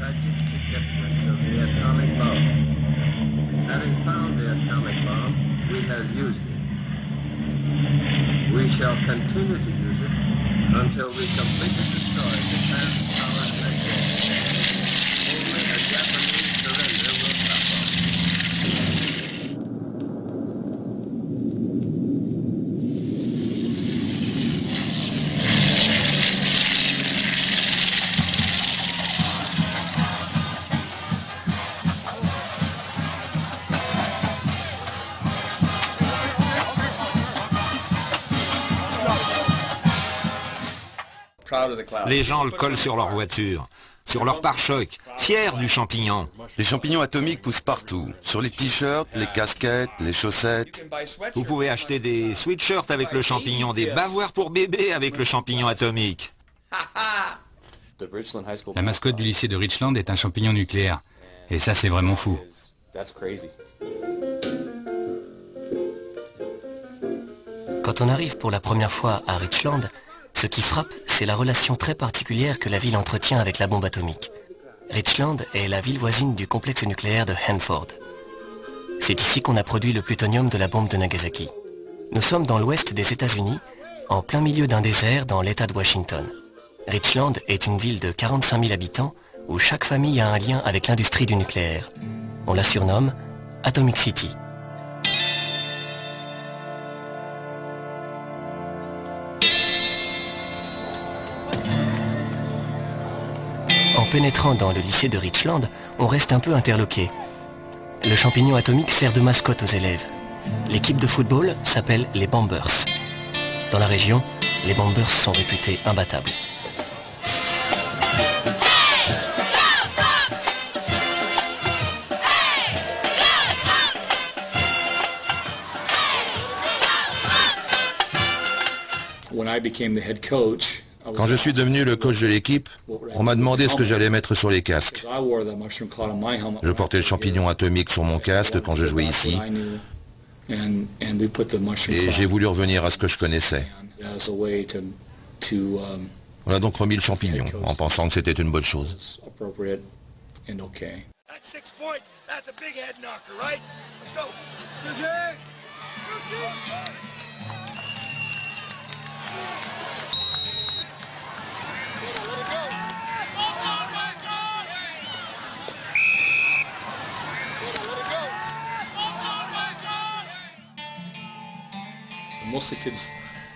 tragic significance of the atomic bomb. Having found the atomic bomb, we have used it. We shall continue to use it until we completely destroy Japan's power network. Only a Japanese surrender will stop us. Les gens le collent sur leur voiture, sur leur pare-choc, fiers du champignon. Les champignons atomiques poussent partout, sur les t-shirts, les casquettes, les chaussettes. Vous pouvez acheter des sweatshirts avec le champignon, des bavoirs pour bébé avec le champignon atomique. La mascotte du lycée de Richland est un champignon nucléaire. Et ça, c'est vraiment fou. Quand on arrive pour la première fois à Richland, ce qui frappe, c'est la relation très particulière que la ville entretient avec la bombe atomique. Richland est la ville voisine du complexe nucléaire de Hanford. C'est ici qu'on a produit le plutonium de la bombe de Nagasaki. Nous sommes dans l'ouest des États-Unis, en plein milieu d'un désert dans l'État de Washington. Richland est une ville de 45 000 habitants où chaque famille a un lien avec l'industrie du nucléaire. On la surnomme Atomic City. En pénétrant dans le lycée de Richland, on reste un peu interloqué. Le champignon atomique sert de mascotte aux élèves. L'équipe de football s'appelle les Bombers. Dans la région, les Bombers sont réputés imbattables. Quand je suis devenu le coach de l'équipe, on m'a demandé ce que j'allais mettre sur les casques. Je portais le champignon atomique sur mon casque quand je jouais ici. Et j'ai voulu revenir à ce que je connaissais. On a donc remis le champignon, en pensant que c'était une bonne chose.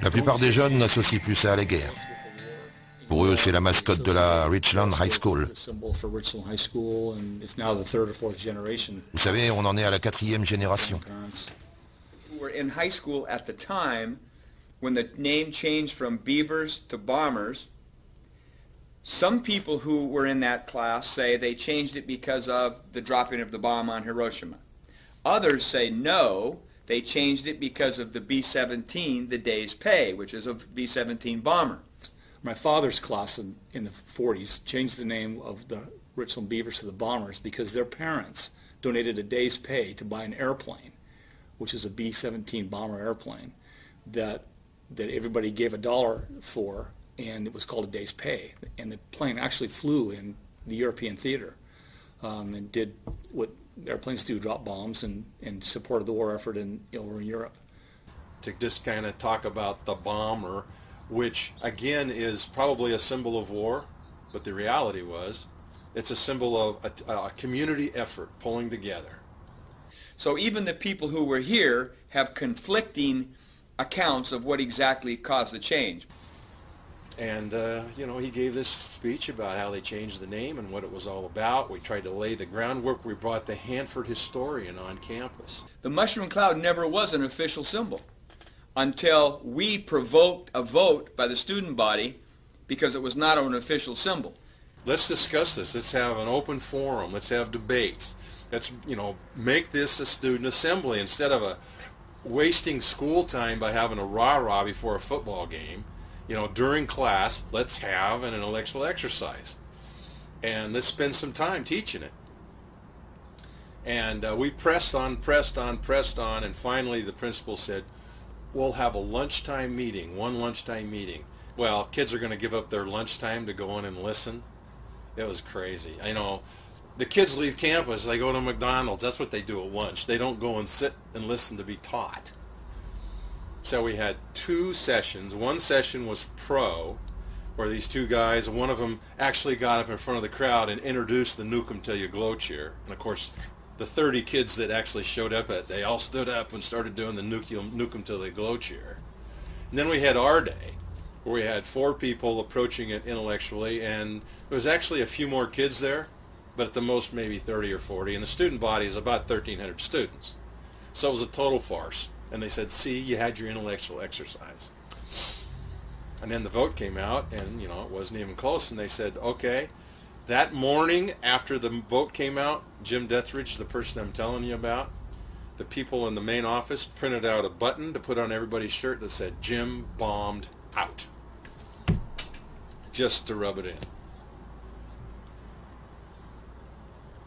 La plupart des jeunes n'associent plus ça à la guerre. Pour eux, c'est la mascotte de la Richland High School. Vous savez, on en est à la 4e génération. In high school at the time when the name changed from Beavers to Bombers. Some people who were in that class say they changed it because of the dropping of the bomb on Hiroshima. Others say no, they changed it because of the B-17, the day's pay, which is a B-17 bomber. My father's class in the 40s changed the name of the Richland Beavers to the Bombers because their parents donated a day's pay to buy an airplane, which is a B-17 bomber airplane that everybody gave $1 for, and it was called a day's pay. And the plane actually flew in the European theater and did what airplanes do, drop bombs, and supported the war effort over in Europe. To just kind of talk about the bomber, which again is probably a symbol of war, but the reality was it's a symbol of a community effort pulling together. So even the people who were here have conflicting accounts of what exactly caused the change. And, he gave this speech about how they changed the name and what it was all about. We tried to lay the groundwork. We brought the Hanford historian on campus. The mushroom cloud never was an official symbol until we provoked a vote by the student body because it was not an official symbol. Let's discuss this. Let's have an open forum. Let's have debates. Let's, make this a student assembly instead of wasting school time by having a rah-rah before a football game. During class, let's have an intellectual exercise. And let's spend some time teaching it. And we pressed on, and finally the principal said, we'll have a lunchtime meeting, one lunchtime meeting. Well, kids are going to give up their lunchtime to go in and listen. It was crazy. I know. The kids leave campus, they go to McDonald's. That's what they do at lunch. They don't go and sit and listen to be taught. So we had 2 sessions. One session was pro, where these 2 guys, one of them actually got up in front of the crowd and introduced the Nuke 'em Till You Glow cheer. And of course, the 30 kids that actually showed up they all stood up and started doing the Nuke 'em Till They Glow cheer. And then we had our day, where we had 4 people approaching it intellectually, and there was actually a few more kids there, but at the most maybe 30 or 40, and the student body is about 1,300 students. So it was a total farce. And they said, see, you had your intellectual exercise. And then the vote came out, and, you know, it wasn't even close, and they said, okay, that morning after the vote came out, Jim Dethridge, the person I'm telling you about, the people in the main office printed out a button to put on everybody's shirt that said, Jim bombed out. Just to rub it in.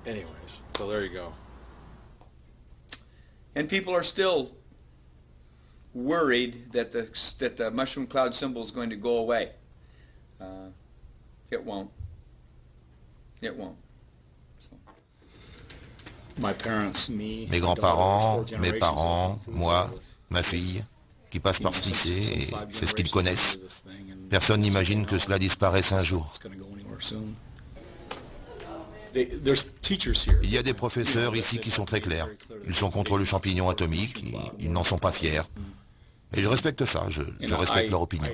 Anyways, so there you go. And people are still worried that the mushroom cloud symbol is going to go away. It won't. It won't. So. Mes grands-parents, mes parents, moi, ma fille, qui passe par ce lycée, et c'est ce qu'ils connaissent. Personne n'imagine que cela disparaisse un jour. Il y a des professeurs ici qui sont très clairs. Ils sont contre le champignon atomique, ils n'en sont pas fiers. Et je respecte ça, je respecte leur opinion.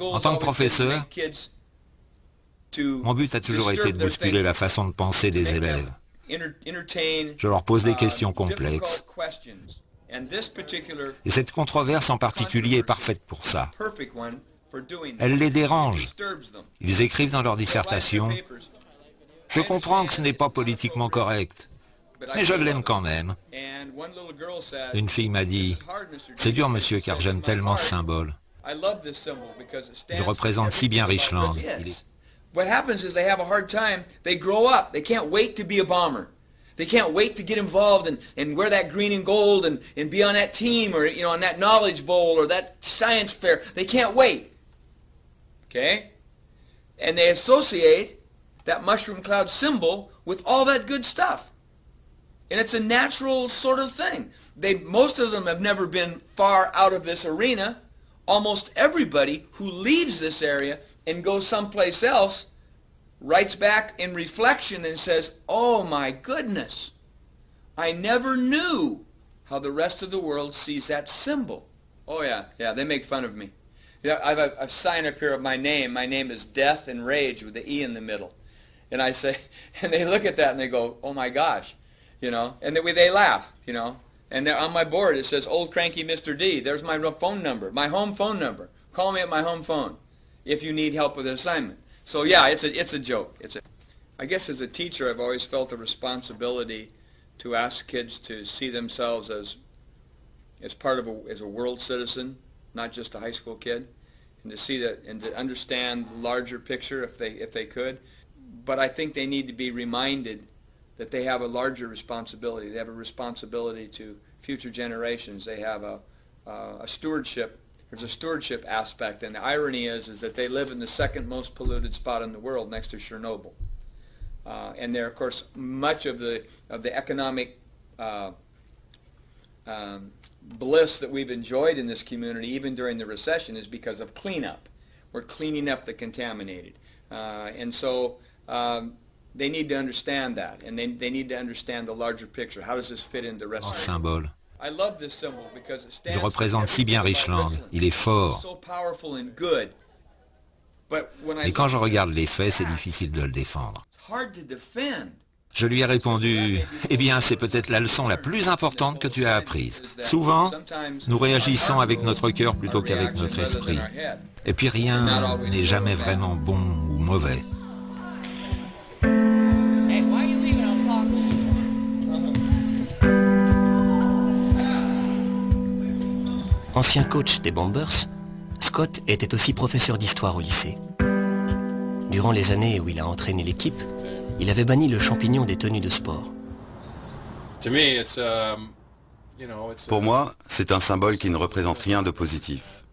En tant que professeur, mon but a toujours été de bousculer la façon de penser des élèves. Je leur pose des questions complexes. Et cette controverse en particulier est parfaite pour ça. Elle les dérange. Ils écrivent dans leur dissertation « Je comprends que ce n'est pas politiquement correct, mais je l'aime quand même. » Une fille m'a dit « C'est dur, monsieur, car j'aime tellement ce symbole. Il représente si bien Richland. » What happens is they have a hard time. They grow up. They can't wait to be a bomber. They can't wait to get involved and wear that green and gold and be on that team or, you know, on that knowledge bowl or that science fair. They can't wait. Okay? And they associate that mushroom cloud symbol with all that good stuff. And it's a natural sort of thing. Most of them have never been far out of this arena. Almost everybody who leaves this area and goes someplace else writes back in reflection and says, oh my goodness, I never knew how the rest of the world sees that symbol. Oh yeah, they make fun of me. Yeah, I have a sign up here of my name. My name is Death and Rage with the E in the middle. And I say, and they look at that and they go, oh my gosh, you know, and they laugh, you know. And on my board it says, Old Cranky Mr. D. There's my phone number, my home phone number. Call me at my home phone if you need help with an assignment. So yeah, it's a joke. I guess as a teacher I've always felt a responsibility to ask kids to see themselves as part of as a world citizen, not just a high school kid, and to see that and to understand the larger picture if they could. But I think they need to be reminded that they have a larger responsibility. They have a responsibility to future generations. They have a stewardship. There's a stewardship aspect, and the irony is that they live in the second most polluted spot in the world, next to Chernobyl. And there, of course, much of the economic bliss that we've enjoyed in this community, even during the recession, is because of cleanup. We're cleaning up the contaminated, and so. They need to understand that, and they need to understand the larger picture. How does this fit into the rest of the symbole. I love this symbol because it stands. Il représente si bien Richland. Il est fort. So powerful and good. But when Mais quand je regarde les faits, c'est difficile de le défendre. It's hard to defend. Je lui ai répondu, eh bien, c'est peut-être la leçon la plus importante que tu as apprise. Souvent, nous réagissons avec notre cœur plutôt qu'avec notre esprit. Et puis rien n'est jamais vraiment bon ou mauvais. Ancien coach des Bombers, Scott était aussi professeur d'histoire au lycée. Durant les années où il a entraîné l'équipe, il avait banni le champignon des tenues de sport. Pour moi, c'est un symbole qui ne représente rien de positif.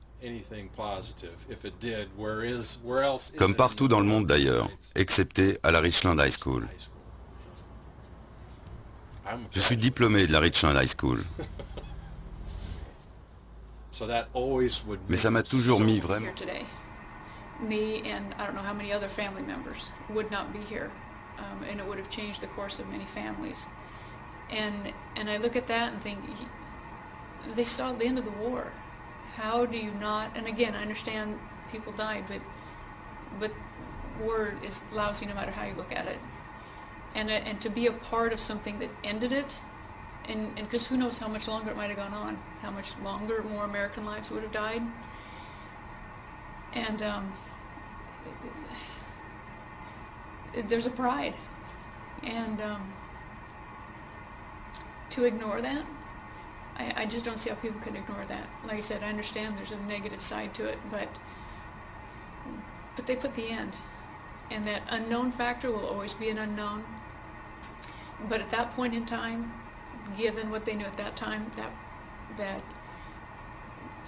Comme partout dans le monde d'ailleurs, excepté à la Richland High School. Je suis diplômé de la Richland High School. Mais ça m'a toujours mis vraiment... Me and I don't know how many other family members would not be here, and it would have changed the course of many families. And I look at that and think, they saw the end of the war. How do you not? And again, I understand people died, but war is lousy no matter how you look at it. And to be a part of something that ended it, and because who knows how much longer it might have gone on, how much longer more American lives would have died. And there's a pride, and to ignore that, I just don't see how people can ignore that. Like I said, I understand there's a negative side to it, but they put the end, and that unknown factor will always be an unknown. But at that point in time, given what they knew at that time, that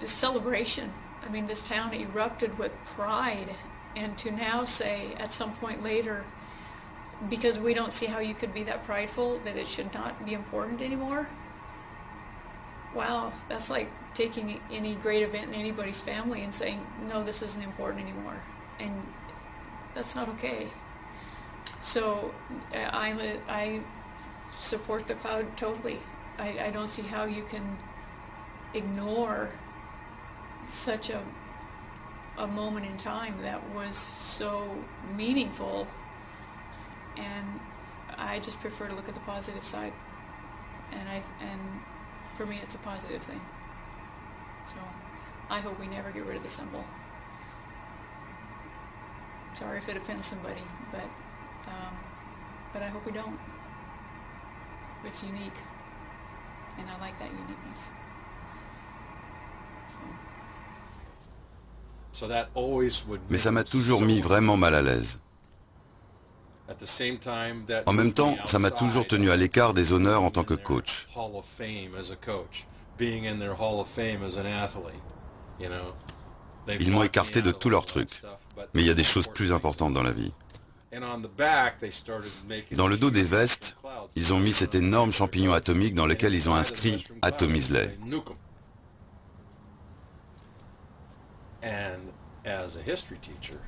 celebration. I mean, this town erupted with pride, and to now say at some point later, because we don't see how you could be that prideful, that it should not be important anymore, wow, that's like taking any great event in anybody's family and saying, no, this isn't important anymore, and that's not okay. So I support the cloud totally. I don't see how you can ignore such a moment in time that was so meaningful, and I just prefer to look at the positive side, and for me it's a positive thing. So I hope we never get rid of the symbol. Sorry if it offends somebody, but I hope we don't. It's unique, and I like that uniqueness. Mais ça m'a toujours mis vraiment mal à l'aise. En même temps, ça m'a toujours tenu à l'écart des honneurs en tant que coach. Ils m'ont écarté de tous leurs trucs. Mais il y a des choses plus importantes dans la vie. Dans le dos des vestes, ils ont mis cet énorme champignon atomique dans lequel ils ont inscrit « Atomise-les ».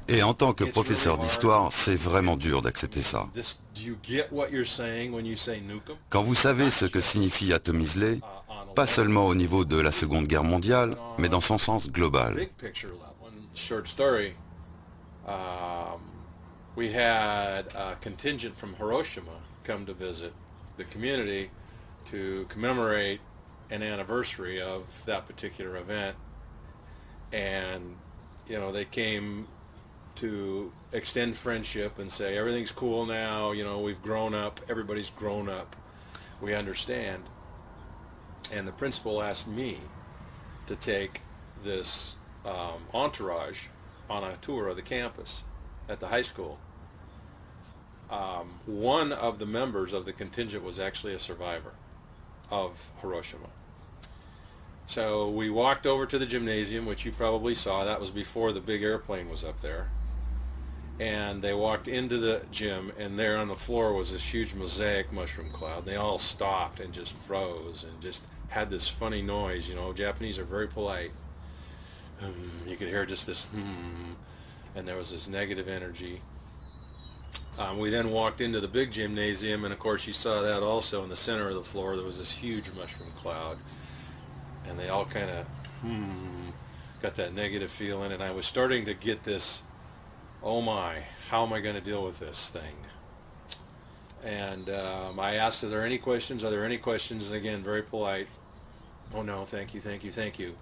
Et en tant que professeur d'histoire, c'est vraiment dur d'accepter ça. Quand vous savez ce que signifie Atomise-les, pas seulement au niveau de la Seconde Guerre mondiale, mais dans son sens global. We had a contingent from Hiroshima come to visit the community to commemorate an anniversary of that particular event. And, you know, they came to extend friendship and say, everything's cool now, you know, we've grown up, everybody's grown up, we understand. And the principal asked me to take this entourage on a tour of the campus at the high school. One of the members of the contingent was actually a survivor of Hiroshima. So we walked over to the gymnasium, which you probably saw. That was before the big airplane was up there. And they walked into the gym, and there on the floor was this huge mosaic mushroom cloud. They all stopped and just froze and just had this funny noise. You know, Japanese are very polite. You could hear just this and there was this negative energy. We then walked into the big gymnasium, and of course you saw that also in the center of the floor. There was this huge mushroom cloud, and they all kind of got that negative feeling, and I was starting to get this, oh my, how am I going to deal with this thing? And I asked, are there any questions? Are there any questions? And again, very polite. Oh no, thank you, thank you, thank you.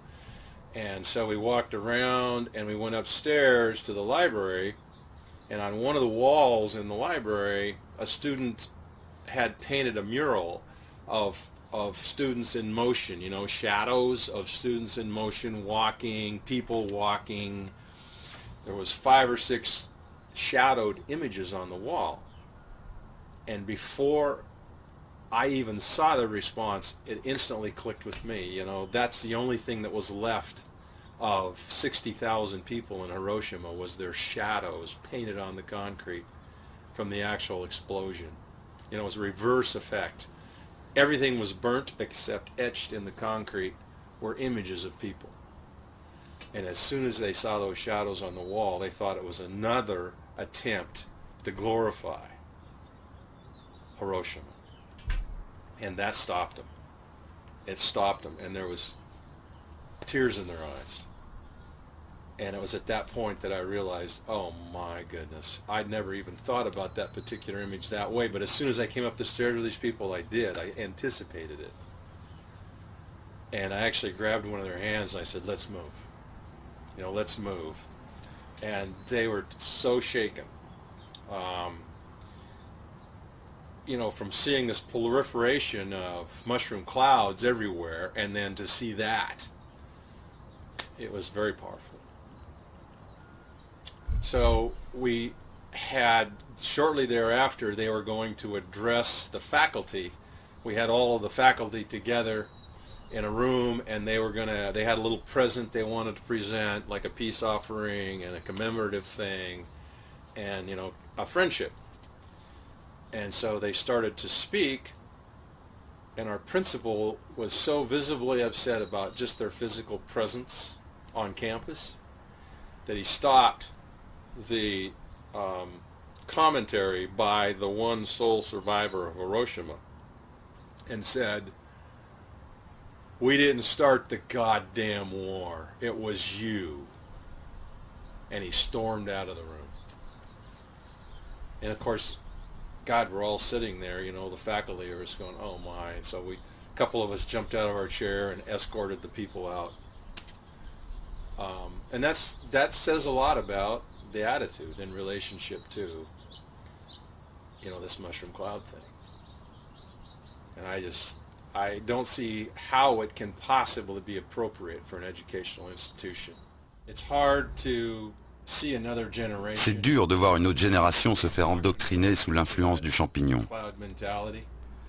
And so we walked around, and we went upstairs to the library, and on one of the walls in the library, a student had painted a mural of of students in motion, you know, shadows of students in motion walking, people walking. There was 5 or 6 shadowed images on the wall. And before I even saw the response, it instantly clicked with me. You know, that's the only thing that was left of 60,000 people in Hiroshima was their shadows painted on the concrete from the actual explosion. You know, it was a reverse effect. Everything was burnt except etched in the concrete were images of people. And as soon as they saw those shadows on the wall, they thought it was another attempt to glorify Hiroshima. And that stopped them. It stopped them, and there was tears in their eyes. And it was at that point that I realized, oh my goodness, I'd never even thought about that particular image that way, but as soon as I came up the stairs with these people, I did. I anticipated it. And I actually grabbed one of their hands and I said, let's move. You know, let's move. And they were so shaken. You know, from seeing this proliferation of mushroom clouds everywhere, and then to see that, it was very powerful. So we had, shortly thereafter, they were going to address the faculty. We had all of the faculty together in a room, and they had a little present they wanted to present, like a peace offering and a commemorative thing, and, you know, a friendship. And so they started to speak, and our principal was so visibly upset about just their physical presence on campus that he stopped the commentary by the one sole survivor of Hiroshima and said, "We didn't start the goddamn war. It was you." And he stormed out of the room. And of course, God, we're all sitting there, you know, the faculty are just going, oh my. And so a couple of us jumped out of our chair and escorted the people out. And that says a lot about the attitude in relationship to, you know, this mushroom cloud thing. And I don't see how it can possibly be appropriate for an educational institution. It's hard to see another generation. C'est dur de voir une autre génération se faire endoctriner sous l'influence du champignon.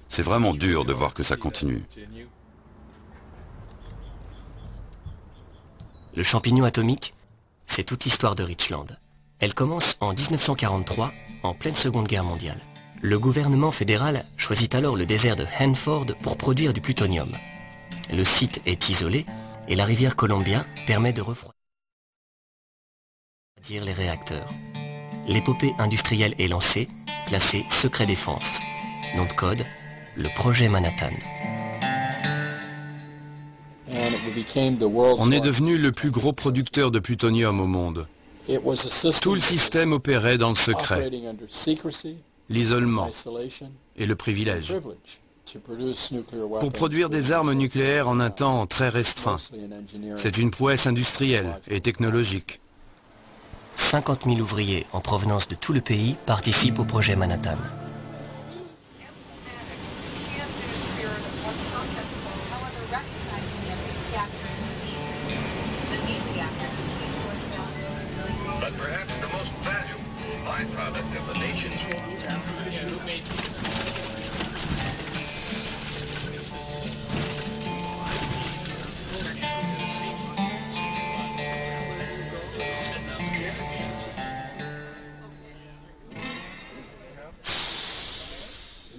C'est vraiment dur de voir que ça continue. Le champignon atomique, c'est toute l'histoire de Richland. Elle commence en 1943, en pleine Seconde Guerre mondiale. Le gouvernement fédéral choisit alors le désert de Hanford pour produire du plutonium. Le site est isolé et la rivière Columbia permet de refroidir les réacteurs. L'épopée industrielle est lancée, classée secret défense. Nom de code, le projet Manhattan. On est devenu le plus gros producteur de plutonium au monde. Tout le système opérait dans le secret, l'isolement et le privilège. Pour produire des armes nucléaires en un temps très restreint. C'est une prouesse industrielle et technologique. 50 000 ouvriers en provenance de tout le pays participent au projet Manhattan.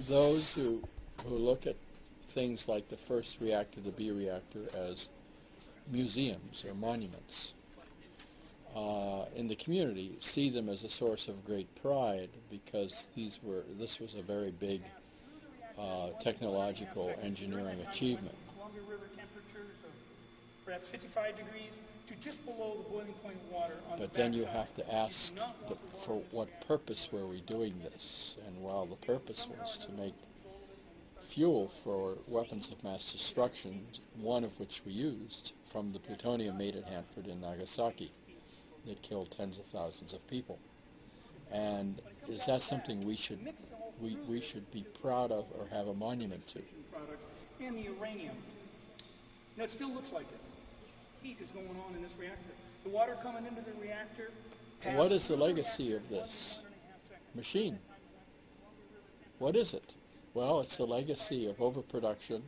Those who look at things like the first reactor, the B reactor, as museums or monuments in the community see them as a source of great pride because this was a very big technological engineering achievement. Perhaps 55 degrees to just below the boiling point of water on but the then you backside. have to ask for what purpose were we doing this? And while the purpose was to make fuel for weapons of mass destruction, one of which we used from the plutonium made at Hanford and Nagasaki that killed tens of thousands of people. And is that something we should be proud of or have a monument to? and the uranium. Now it still looks like this. Heat is going on in this reactor. The water coming into the reactor. What is the legacy of this machine? What is it? Well, it's a legacy of overproduction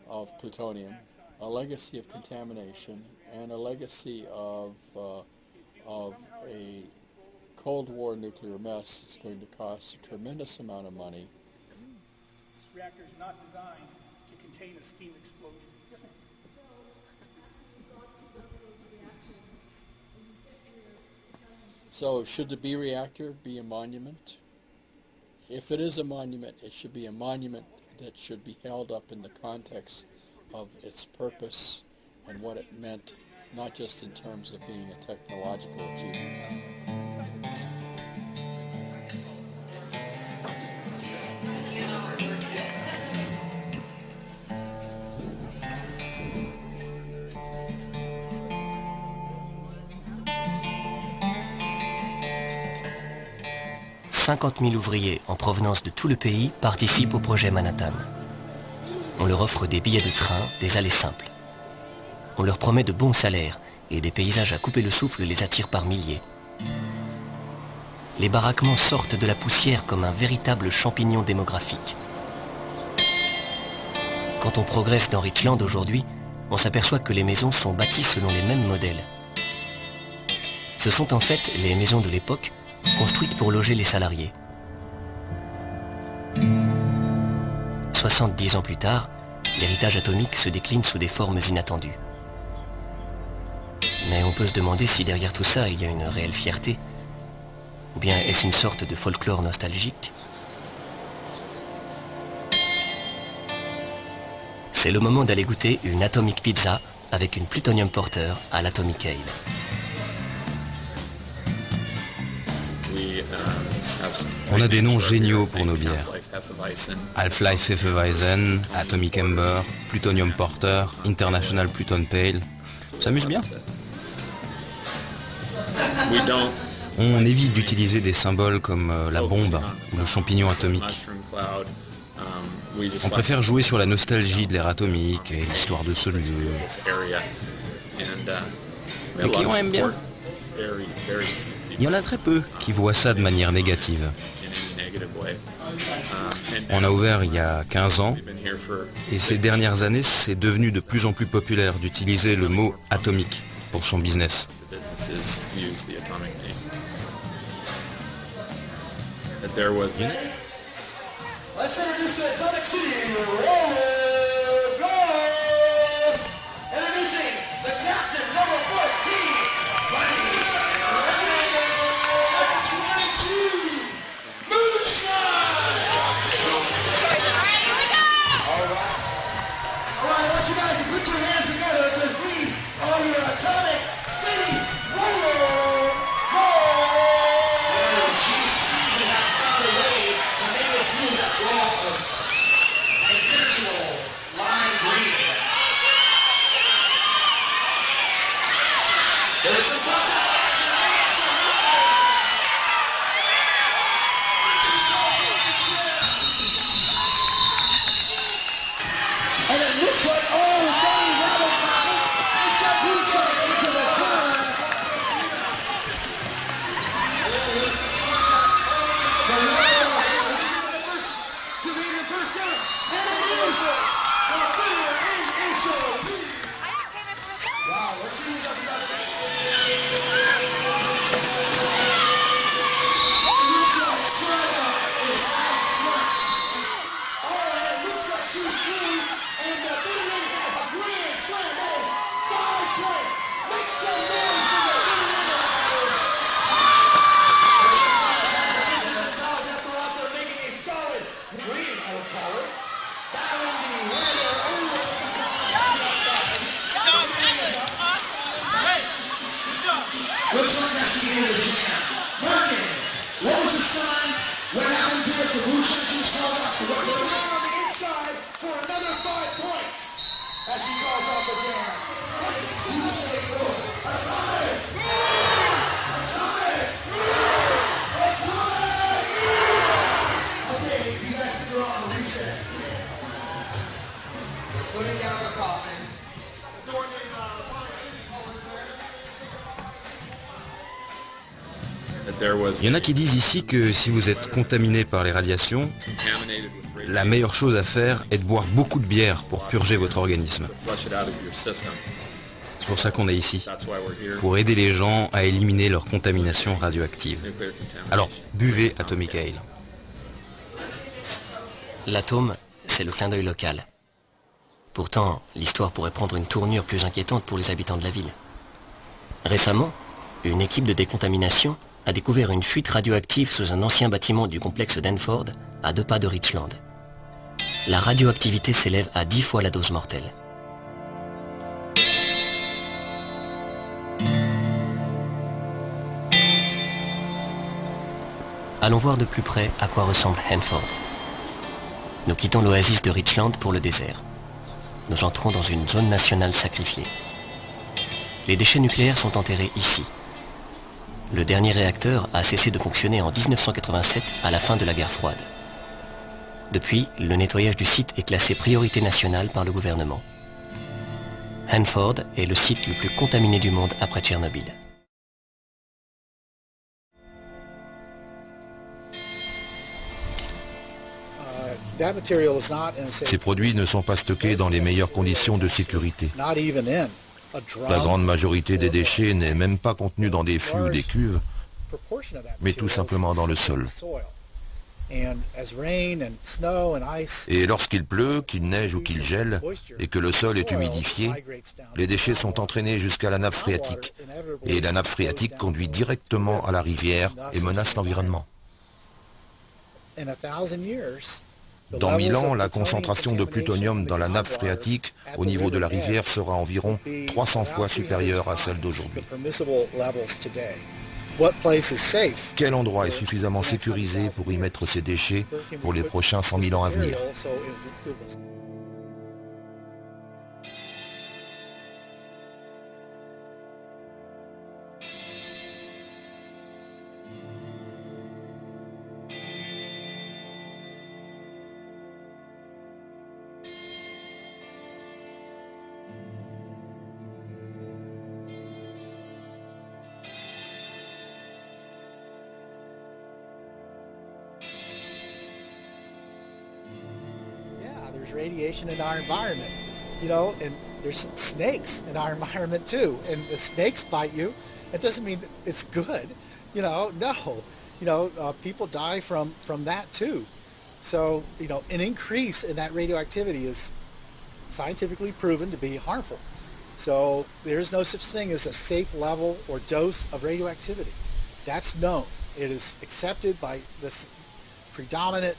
of plutonium, a legacy of contamination, and a legacy of a Cold War nuclear mess that's going to cost a tremendous amount of money. This reactor is not designed to contain a steam explosion. Yes, ma'am. So should the B reactor be a monument? If it is a monument, it should be a monument that should be held up in the context of its purpose and what it meant, not just in terms of being a technological achievement. 50 000 ouvriers en provenance de tout le pays participent au projet Manhattan. On leur offre des billets de train, des allées simples. On leur promet de bons salaires et des paysages à couper le souffle les attirent par milliers. Les baraquements sortent de la poussière comme un véritable champignon démographique. Quand on progresse dans Richland aujourd'hui, on s'aperçoit que les maisons sont bâties selon les mêmes modèles. Ce sont en fait les maisons de l'époque, construites pour loger les salariés. 70 ans plus tard, l'héritage atomique se décline sous des formes inattendues. Mais on peut se demander si derrière tout ça, il y a une réelle fierté. Ou bien est-ce une sorte de folklore nostalgique? C'est le moment d'aller goûter une atomic pizza avec une plutonium porter à l'atomic ale. On a des noms géniaux pour nos bières. Half-Life Hefeweizen, Atomic Amber, Plutonium Porter, International Pluton Pale. Ça s'amuse bien. On évite d'utiliser des symboles comme la bombe ou le champignon atomique. On préfère jouer sur la nostalgie de l'ère atomique et l'histoire de ce lieu. Les clients aiment bien. Il y en a très peu qui voient ça de manière négative. On a ouvert il y a 15 ans et ces dernières années, c'est devenu de plus en plus populaire d'utiliser le mot atomique pour son business. Let's introduce the Atomic City Roller Girls! Introducing the captain, number 14, Buddy! Number 22, Micha! Alright, I want you guys to put your hands together because these are your Atomic City Roller Girls! We have found a way to make it through that wall of intentional line breathing. There's some contact action. And it looks like, oh, Buddy Rabbit Box. It's a Micha into the turn. To be the first time, and it is the winner in Israel. Wow, let's see who's up about it. Micha Freda is out front. Oh, and it looks like she's through, and the Billy has a grand slam. That is 5 points. Make some noise for the Billy. There's some guys now that they're out there making a solid green, I would call it. Battling the winner over the top. Il y en a qui disent ici que si vous êtes contaminé par les radiations, la meilleure chose à faire est de boire beaucoup de bière pour purger votre organisme. C'est pour ça qu'on est ici, pour aider les gens à éliminer leur contamination radioactive. Alors, buvez Atomic Ale. L'atome, c'est le clin d'œil local. Pourtant, l'histoire pourrait prendre une tournure plus inquiétante pour les habitants de la ville. Récemment, une équipe de décontamination a découvert une fuite radioactive sous un ancien bâtiment du complexe d'Hanford, à 2 pas de Richland. La radioactivité s'élève à 10 fois la dose mortelle. Allons voir de plus près à quoi ressemble Hanford. Nous quittons l'oasis de Richland pour le désert. Nous entrons dans une zone nationale sacrifiée. Les déchets nucléaires sont enterrés ici. Le dernier réacteur a cessé de fonctionner en 1987 à la fin de la guerre froide. Depuis, le nettoyage du site est classé priorité nationale par le gouvernement. Hanford est le site le plus contaminé du monde après Tchernobyl. Ces produits ne sont pas stockés dans les meilleures conditions de sécurité. La grande majorité des déchets n'est même pas contenue dans des fûts ou des cuves, mais tout simplement dans le sol. Et lorsqu'il pleut, qu'il neige ou qu'il gèle, et que le sol est humidifié, les déchets sont entraînés jusqu'à la nappe phréatique. Et la nappe phréatique conduit directement à la rivière et menace l'environnement. Dans 1000 ans, la concentration de plutonium dans la nappe phréatique au niveau de la rivière sera environ 300 fois supérieure à celle d'aujourd'hui. Quel endroit est suffisamment sécurisé pour y mettre ces déchets pour les prochains 100 000 ans à venir? Radiation in our environment, you know, and there's snakes in our environment too, and the snakes bite you. It doesn't mean that it's good, you know. No, you know, people die from that too. So, you know, an increase in that radioactivity is scientifically proven to be harmful. So there is no such thing as a safe level or dose of radioactivity. That's known. It is accepted by this predominant,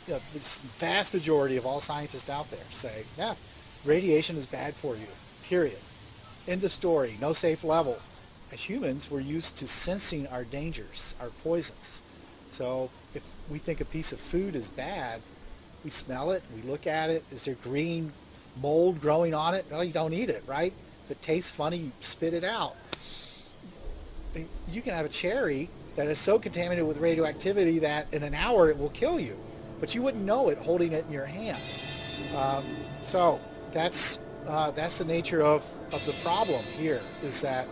you know, this vast majority of all scientists out there say, yeah, radiation is bad for you, period. End of story, no safe level. As humans, we're used to sensing our dangers, our poisons. So if we think a piece of food is bad, we smell it, we look at it, is there green mold growing on it? Well, you don't eat it, right? If it tastes funny, you spit it out. You can have a cherry that is so contaminated with radioactivity that in an hour it will kill you. But you wouldn't know it holding it in your hand. So that's the nature of the problem here, is that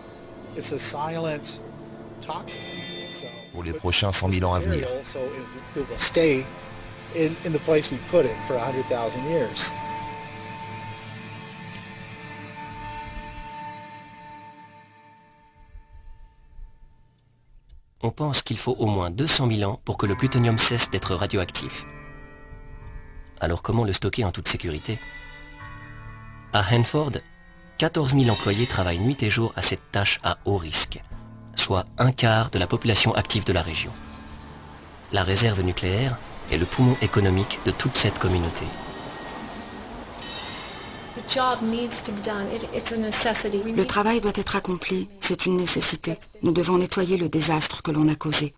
it's a silent toxin. So, pour les prochains 100 000 ans à venir. So it will stay in the place we put it for 100,000 years. On pense qu'il faut au moins 200 000 ans pour que le plutonium cesse d'être radioactif. Alors comment le stocker en toute sécurité? À Hanford, 14 000 employés travaillent nuit et jour à cette tâche à haut risque, soit un quart de la population active de la région. La réserve nucléaire est le poumon économique de toute cette communauté. Le travail doit être accompli, c'est une nécessité. Nous devons nettoyer le désastre que l'on a causé.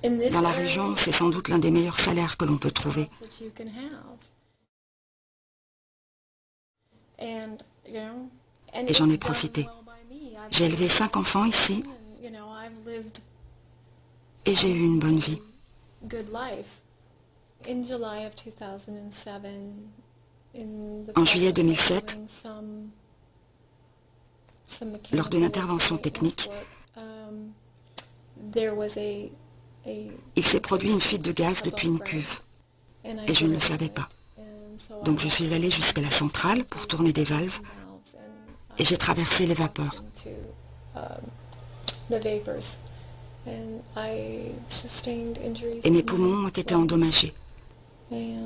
Dans la région, c'est sans doute l'un des meilleurs salaires que l'on peut trouver. Et j'en ai profité. J'ai élevé 5 enfants ici et j'ai eu une bonne vie. En juillet 2007, lors d'une intervention technique, il s'est produit une fuite de gaz depuis une cuve, et je ne le savais pas. Donc je suis allée jusqu'à la centrale pour tourner des valves, et j'ai traversé les vapeurs. Et mes poumons ont été endommagés. Les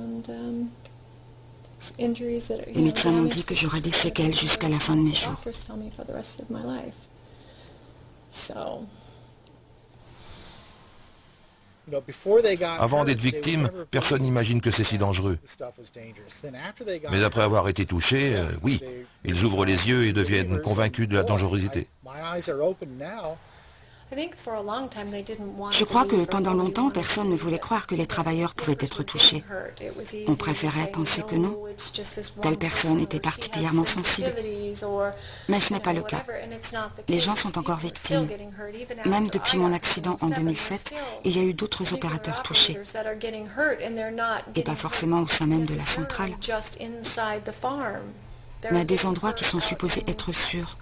médecins m'ont dit que j'aurais des séquelles jusqu'à la fin de mes jours. Avant d'être victime, personne n'imagine que c'est si dangereux. Mais après avoir été touchés, oui, ils ouvrent les yeux et deviennent convaincus de la dangerosité. Je crois que pendant longtemps, personne ne voulait croire que les travailleurs pouvaient être touchés. On préférait penser que non. Telle personne était particulièrement sensible. Mais ce n'est pas le cas. Les gens sont encore victimes. Même depuis mon accident en 2007, il y a eu d'autres opérateurs touchés. Et pas forcément au sein même de la centrale, mais à des endroits qui sont supposés être sûrs,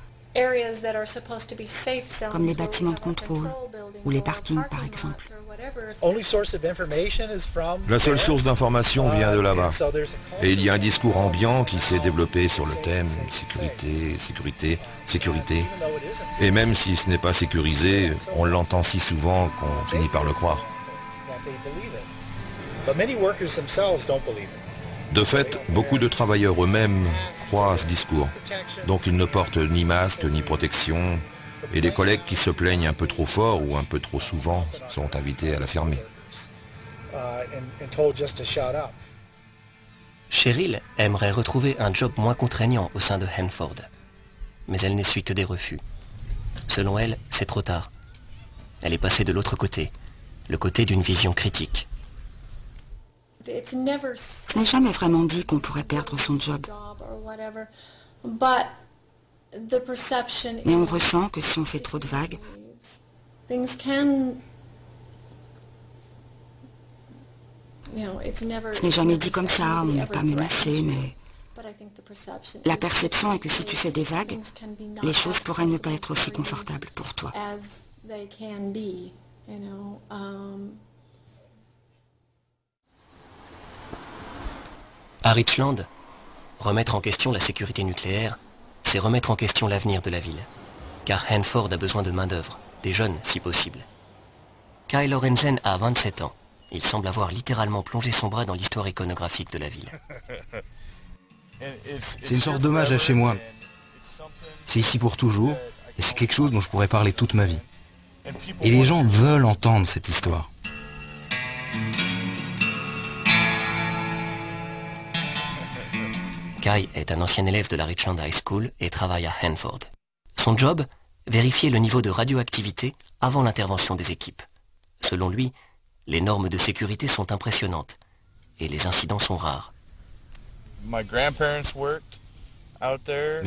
comme les bâtiments de contrôle ou les parkings par exemple. La seule source d'information vient de là-bas. Et il y a un discours ambiant qui s'est développé sur le thème sécurité, sécurité, sécurité. Et même si ce n'est pas sécurisé, on l'entend si souvent qu'on finit par le croire. De fait, beaucoup de travailleurs eux-mêmes croient à ce discours. Donc ils ne portent ni masque ni protection. Et les collègues qui se plaignent un peu trop fort ou un peu trop souvent sont invités à la fermer. Cheryl aimerait retrouver un job moins contraignant au sein de Hanford. Mais elle n'essuie que des refus. Selon elle, c'est trop tard. Elle est passée de l'autre côté, le côté d'une vision critique. Ce n'est jamais vraiment dit qu'on pourrait perdre son job. Mais on ressent que si on fait trop de vagues, ce n'est jamais dit comme ça, on n'est pas menacé, mais la perception est que si tu fais des vagues, les choses pourraient ne pas être aussi confortables pour toi. À Richland, remettre en question la sécurité nucléaire, c'est remettre en question l'avenir de la ville. Car Hanford a besoin de main-d'œuvre, des jeunes si possible. Kyle Lorenzen a 27 ans. Il semble avoir littéralement plongé son bras dans l'histoire iconographique de la ville. C'est une sorte d'hommage à chez moi. C'est ici pour toujours, et c'est quelque chose dont je pourrais parler toute ma vie. Et les gens veulent entendre cette histoire. Kai est un ancien élève de la Richland High School et travaille à Hanford. Son job, vérifier le niveau de radioactivité avant l'intervention des équipes. Selon lui, les normes de sécurité sont impressionnantes et les incidents sont rares. Mes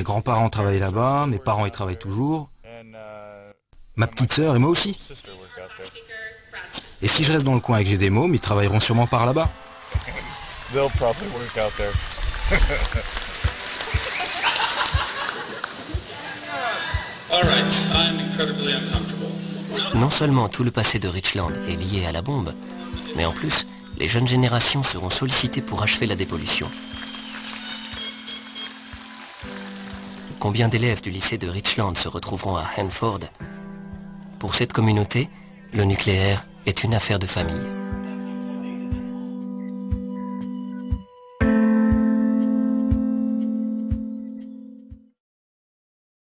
grands-parents travaillaient là-bas, mes parents y travaillent toujours, ma petite sœur et moi aussi. Et si je reste dans le coin et que j'ai des mômes, ils travailleront sûrement par là-bas. Non seulement tout le passé de Richland est lié à la bombe, mais en plus, les jeunes générations seront sollicitées pour achever la dépollution. Combien d'élèves du lycée de Richland se retrouveront à Hanford? Pour cette communauté, le nucléaire est une affaire de famille.